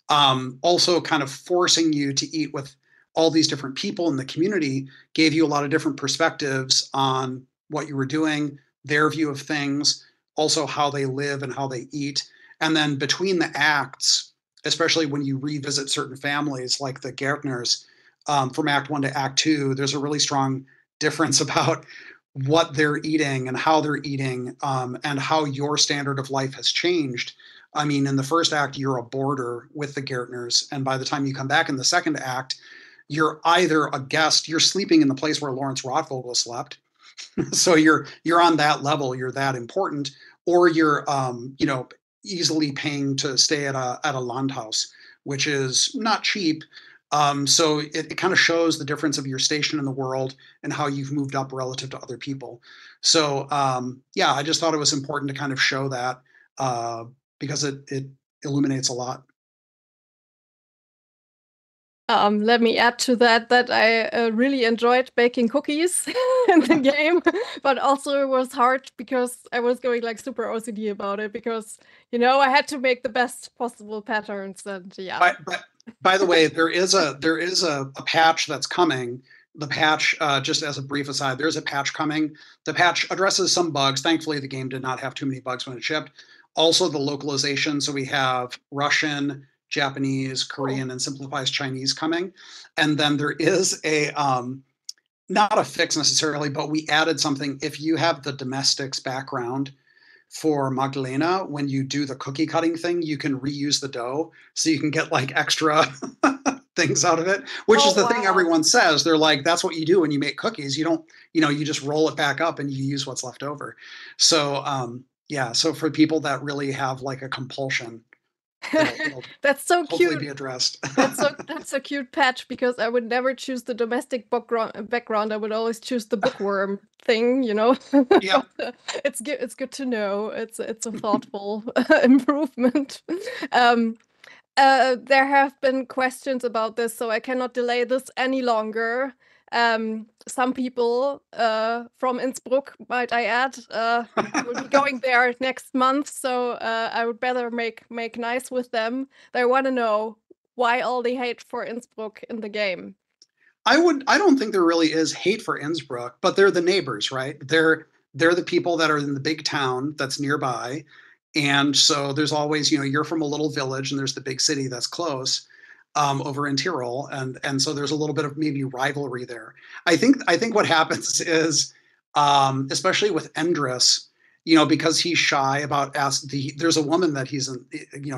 Also kind of forcing you to eat with all these different people in the community gave you a lot of different perspectives on what you were doing, their view of things, also how they live and how they eat. And then between the acts, especially when you revisit certain families like the Gärtners, from Act 1 to Act 2, there's a really strong difference about what they're eating and how they're eating, and how your standard of life has changed. I mean, in the first act, you're a boarder with the Gärtners, and by the time you come back in the second act, you're either a guest, you're sleeping in the place where Lawrence Rothvogel slept, so you're on that level, you're that important, or you're easily paying to stay at a Landhaus, which is not cheap. So it kind of shows the difference of your station in the world and how you've moved up relative to other people. So yeah, I just thought it was important to kind of show that, because it illuminates a lot. Let me add to that I really enjoyed baking cookies in the game, but also it was hard because I was going like super OCD about it, because I had to make the best possible patterns, and yeah. By the way, there is a patch that's coming. The patch, just as a brief aside, there's a patch coming. The patch addresses some bugs. Thankfully, the game did not have too many bugs when it shipped. Also, the localization. So we have Russian, Japanese, Korean, and simplifies Chinese coming. And then there is a, not a fix necessarily, but we added something. If you have the domestics background for Magdalena, when you do the cookie cutting thing, you can reuse the dough. So you can get like extra things out of it, which is the thing everyone says. They're like, that's what you do when you make cookies. You don't, you just roll it back up and you use what's left over. So yeah, so for people that really have like a compulsion, it'll that's so hopefully cute. be addressed. That's a cute patch, because I would never choose the domestic background. I would always choose the bookworm thing, Yeah. It's good to know. It's a thoughtful improvement. There have been questions about this, so I cannot delay this any longer. Some people from Innsbruck, might I add, will be going there next month, so I would better make nice with them. They want to know why all the hate for Innsbruck in the game. I don't think there really is hate for Innsbruck, but they're the neighbors, right? They're the people that are in the big town that's nearby. And so there's always, you're from a little village and there's the big city that's close, over in Tyrol. And so there's a little bit of maybe rivalry there. I think what happens is, especially with Endris, because he's shy about there's a woman that he's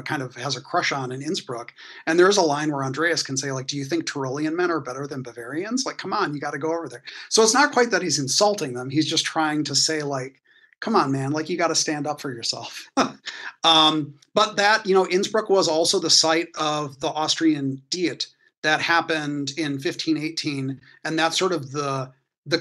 kind of has a crush on in Innsbruck, and there's a line where Andreas can say, like, do you think Tyrolean men are better than Bavarians? Like, come on, you got to go over there. So it's not quite that he's insulting them. He's just trying to say, like, come on, man, like, you got to stand up for yourself. But that, Innsbruck was also the site of the Austrian Diet that happened in 1518, and that's sort of the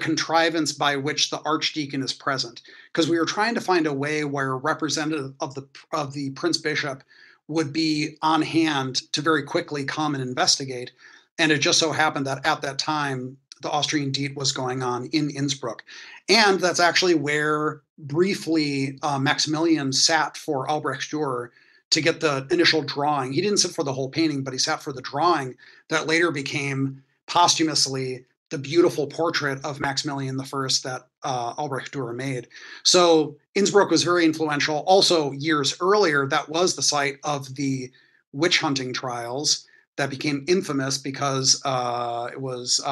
contrivance by which the archdeacon is present, because we were trying to find a way where a representative of the prince bishop would be on hand to very quickly come and investigate. And it just so happened that at that time, the Austrian Diet was going on in Innsbruck. And that's actually where briefly Maximilian sat for Albrecht Dürer to get the initial drawing. He didn't sit for the whole painting, but he sat for the drawing that later became posthumously the beautiful portrait of Maximilian I that Albrecht Dürer made. So Innsbruck was very influential. Also, years earlier, that was the site of the witch hunting trials that became infamous because it was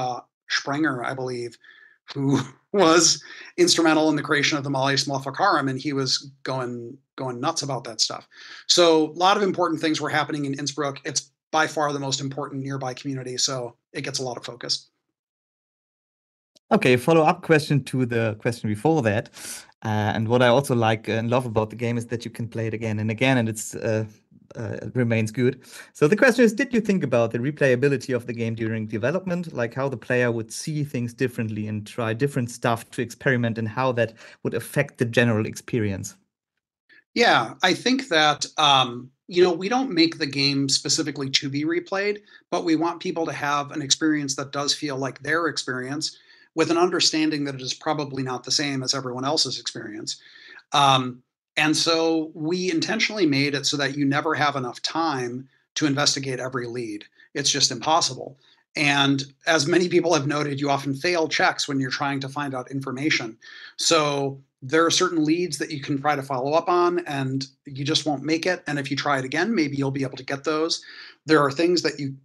Sprenger, I believe, who was instrumental in the creation of the Malleus Maleficarum, and he was going nuts about that stuff. So a lot of important things were happening in Innsbruck. It's by far the most important nearby community, so it gets a lot of focus. Okay, follow-up question to the question before that. And what I also like and love about the game is that you can play it again and again, and it remains good. So the question is, did you think about the replayability of the game during development, like how the player would see things differently and try different stuff to experiment, and how that would affect the general experience? Yeah, I think that we don't make the game specifically to be replayed, but we want people to have an experience that does feel like their experience, with an understanding that it is probably not the same as everyone else's experience. And so we intentionally made it so that you never have enough time to investigate every lead. It's just impossible. And as many people have noted, you often fail checks when you're trying to find out information. So there are certain leads that you can try to follow up on, and you just won't make it. And if you try it again, maybe you'll be able to get those. There are things that you,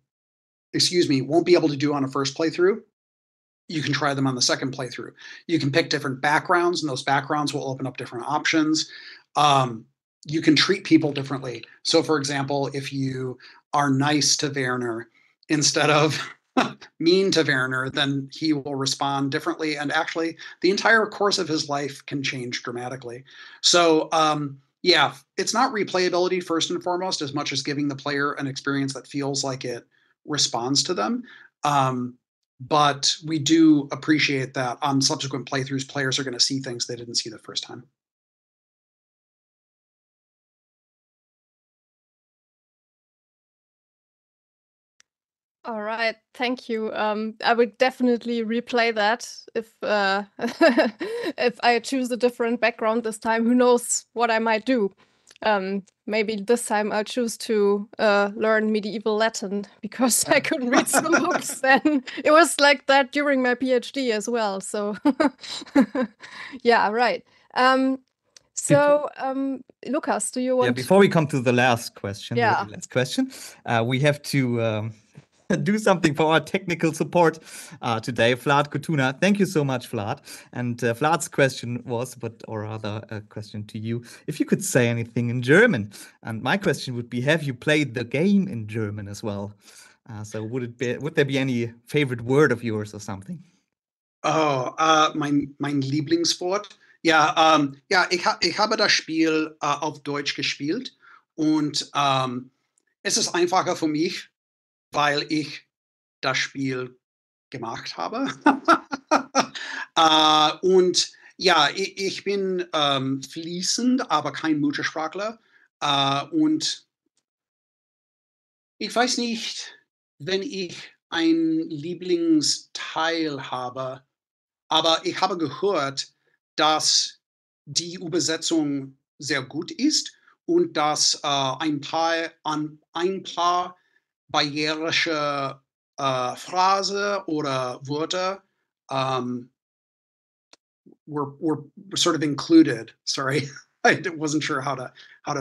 won't be able to do on a first playthrough. You can try them on the second playthrough. You can pick different backgrounds, and those backgrounds will open up different options. You can treat people differently. So, for example, if you are nice to Werner instead of mean to Werner, then he will respond differently. And actually, the entire course of his life can change dramatically. So, yeah, it's not replayability first and foremost, as much as giving the player an experience that feels like it responds to them. But we do appreciate that on subsequent playthroughs, players are going to see things they didn't see the first time. All right, thank you. I would definitely replay that if if I choose a different background this time. Who knows what I might do? Maybe this time I'll choose to learn medieval Latin, because I couldn't read some books then. It was like that during my PhD as well. So yeah, right. So Lucas, do you want? Yeah, before we come to the last question, Yeah. the last question, we have to do something for our technical support today, Vlad Cotuna. Thank you so much, Vlad. And Vlad's question was, or rather a question to you, if you could say anything in German. And my question would be, have you played the game in German as well? So would there be any favorite word of yours or something? Oh, mein Lieblingswort. Ja, ich habe das Spiel auf Deutsch gespielt, und es ist einfacher für mich, weil ich das Spiel gemacht habe. Und ja, ich bin fließend, aber kein Muttersprachler. Und Ich weiß nicht, wenn ich ein Lieblingsteil habe, aber ich habe gehört, dass die Übersetzung sehr gut ist und dass ein paar bayerische Phrasen oder Wörter um, were sort of included. Sorry, I wasn't sure how to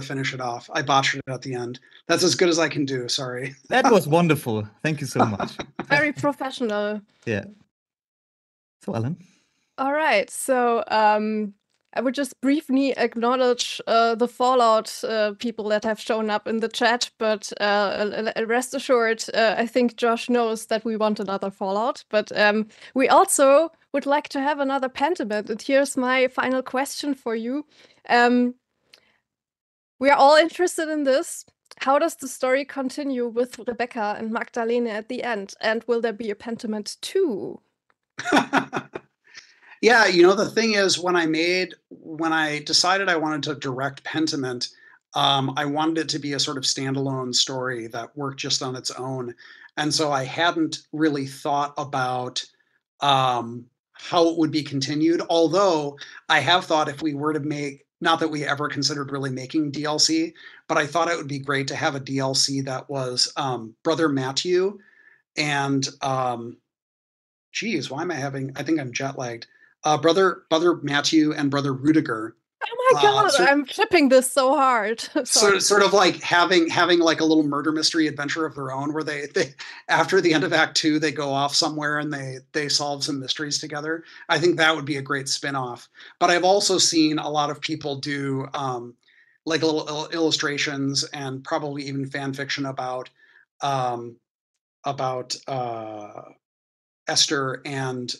finish it off. I botched it at the end. That's as good as I can do. Sorry. That was wonderful. Thank you so much. Very professional. Yeah. So, Alan. All right. So I would just briefly acknowledge the Fallout people that have shown up in the chat, but rest assured, I think Josh knows that we want another Fallout. But we also would like to have another Pentiment. And here's my final question for you. We are all interested in this. How does the story continue with Rebecca and Magdalene at the end? And will there be a Pentiment 2? Yeah, the thing is, when I decided I wanted to direct Pentiment, I wanted it to be a sort of standalone story that worked just on its own. And so I hadn't really thought about how it would be continued, although I have thought if we were to make, not that we ever considered really making DLC, but I thought it would be great to have a DLC that was Brother Matthew and, geez, why am I think I'm jet lagged. Brother Matthew and Brother Rudiger. Oh my God, I'm tripping this so hard. Sort of like having like a little murder mystery adventure of their own, where they after the end of Act 2, they go off somewhere and they solve some mysteries together. I think that would be a great spin-off. But I've also seen a lot of people do like little illustrations and probably even fan fiction about Esther and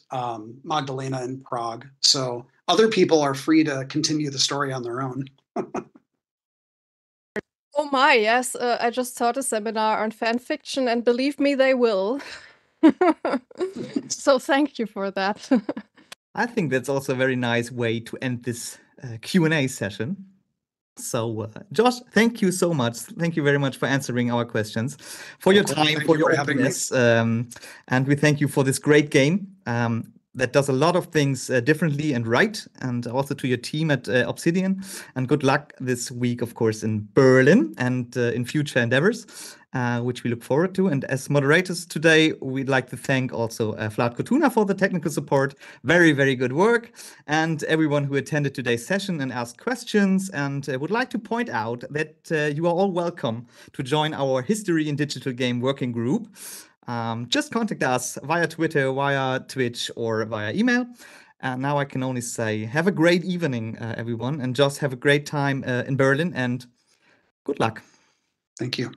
Magdalena in Prague. So other people are free to continue the story on their own. Oh my, yes. I just taught a seminar on fan fiction, and believe me, they will. So thank you for that. I think that's also a very nice way to end this Q&A session. So, Josh, thank you so much. Thank you very much for answering our questions, for your time, for your openness. And we thank you for this great game that does a lot of things differently and right. And also to your team at Obsidian. And good luck this week, of course, in Berlin and in future endeavors, which we look forward to. And as moderators today, we'd like to thank also Vlad Cotuna for the technical support. Very, very good work. And everyone who attended today's session and asked questions. And would like to point out that you are all welcome to join our History in Digital Game Working Group. Just contact us via Twitter, via Twitch, or via email. And now I can only say, have a great evening, everyone. And just have a great time in Berlin. And good luck. Thank you.